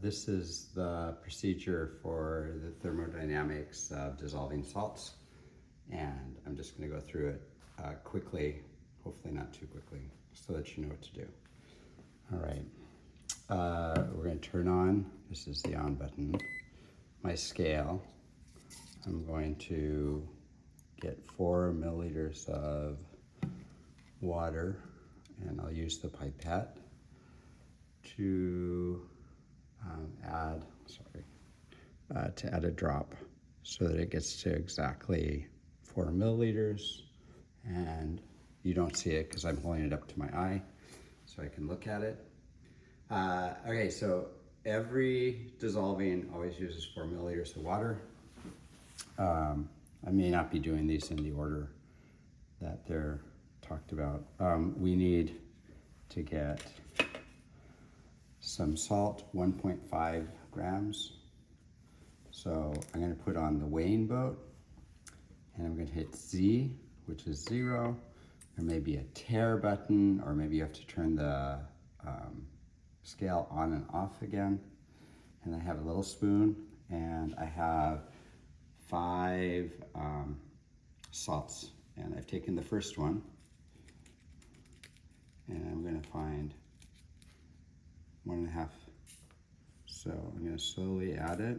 This is the procedure for the thermodynamics of dissolving salts, and I'm just going to go through it quickly, hopefully not too quickly, so that you know what to do. All right, we're going to turn on, this is the on button, my scale. I'm going to get 4 milliliters of water, and I'll use the pipette to add a drop so that it gets to exactly 4 milliliters, and you don't see it because I'm holding it up to my eye so I can look at it. Okay, so every dissolving always uses 4 milliliters of water. I may not be doing these in the order that they're talked about. We need to get some salt, 1.5 grams. So I'm going to put on the weighing boat, and I'm going to hit Z, which is 0. There may be a tare button, or maybe you have to turn the scale on and off again. And I have a little spoon, and I have 5 salts. And I've taken the first one, and I'm going to find 1.5. So I'm going to slowly add it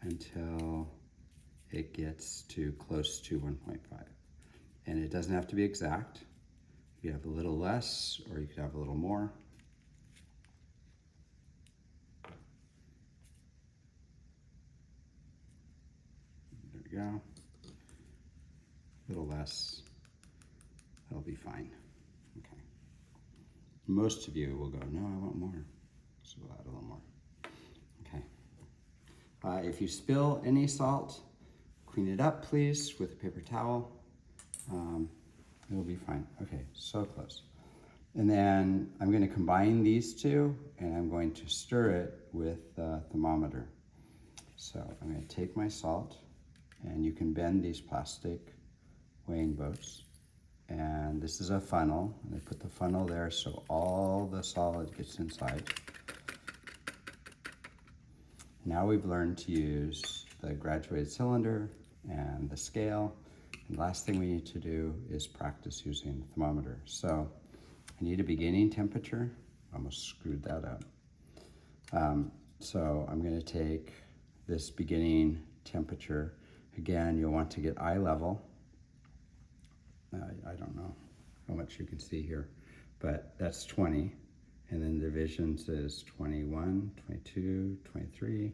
until it gets to close to 1.5. And it doesn't have to be exact. You could have a little less, or you could have a little more. There we go. A little less. That'll be fine. Okay. Most of you will go, no, I want more. So we'll add a little more. Okay. If you spill any salt, clean it up, please, with a paper towel. It'll be fine. Okay, so close. And then I'm going to combine these two, and I'm going to stir it with the thermometer. So I'm going to take my salt, and you can bend these plastic weighing boats. And this is a funnel, and I put the funnel there so all the solid gets inside. Now we've learned to use the graduated cylinder and the scale. And the last thing we need to do is practice using the thermometer. So I need a beginning temperature. Almost screwed that up. So I'm going to take this beginning temperature. Again, you'll want to get eye level. I don't know how much you can see here, but that's 20. And then the divisions is 21, 22, 23.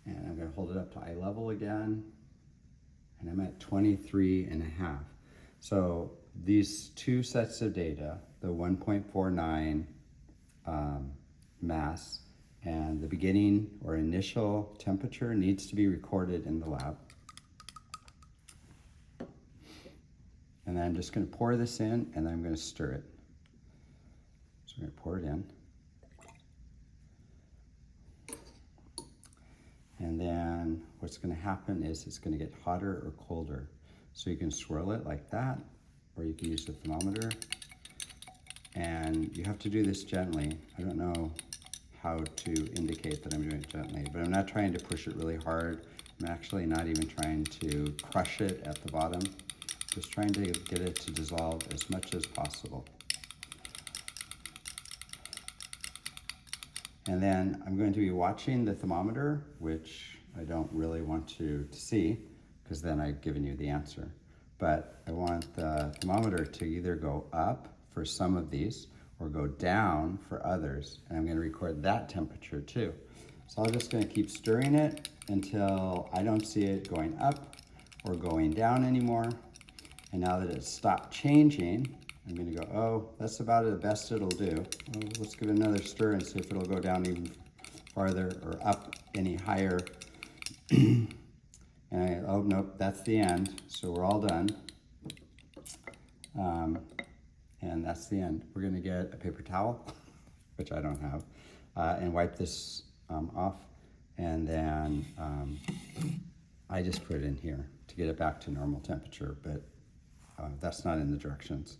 And I'm going to hold it up to eye level again. And I'm at 23.5. So these two sets of data, the 1.49 mass and the beginning or initial temperature, needs to be recorded in the lab. And then I'm just going to pour this in, and then I'm going to stir it. So I'm going to pour it in. And then what's going to happen is it's going to get hotter or colder. So you can swirl it like that, or you can use the thermometer. And you have to do this gently. I don't know how to indicate that I'm doing it gently, but I'm not trying to push it really hard. I'm actually not even trying to crush it at the bottom. Just trying to get it to dissolve as much as possible. And then I'm going to be watching the thermometer, which I don't really want you to see, because then I've given you the answer. But I want the thermometer to either go up for some of these or go down for others. And I'm going to record that temperature too. So I'm just going to keep stirring it until I don't see it going up or going down anymore. And now that it's stopped changing, I'm going to go, oh, that's about the best it'll do. Oh, let's give it another stir and see if it'll go down even farther or up any higher. And oh, nope, that's the end. So we're all done. And that's the end. We're going to get a paper towel, which I don't have, and wipe this off. And then I just put it in here to get it back to normal temperature, but that's not in the directions.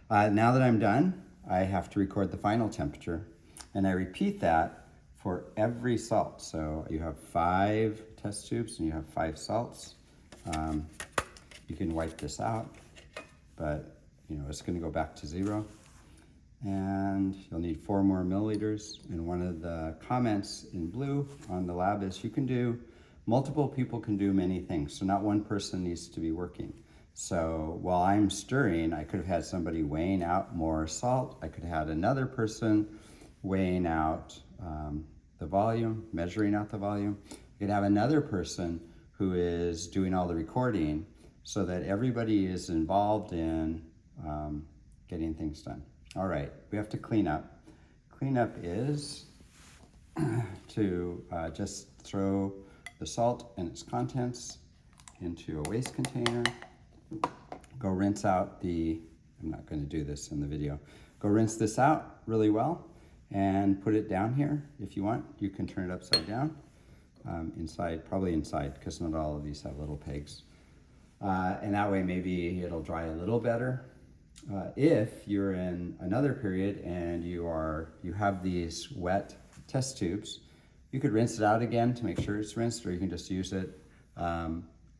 Now that I'm done, I have to record the final temperature. And I repeat that for every salt. So you have 5 test tubes and you have 5 salts. You can wipe this out, but it's going to go back to 0. And you'll need 4 more milliliters. And one of the comments in blue on the lab is multiple people can do many things. So not one person needs to be working. So while I'm stirring, I could have had somebody weighing out more salt. I could have had another person weighing out the volume, measuring out the volume. I could have another person who is doing all the recording so that everybody is involved in getting things done. All right, we have to clean up. Cleanup is to just throw the salt and its contents into a waste container. Go rinse out I'm not going to do this in the video. Go rinse this out really well and put it down here. If you want, you can turn it upside down. Probably inside, because not all of these have little pegs. And that way maybe it'll dry a little better. If you're in another period and you have these wet test tubes, you could rinse it out again to make sure it's rinsed, or you can just use it.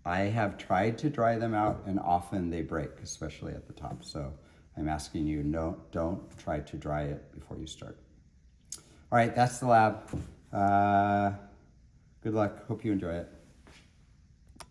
I have tried to dry them out, and often they break, especially at the top. So I'm asking you, don't try to dry it before you start. All right, that's the lab. Good luck. Hope you enjoy it.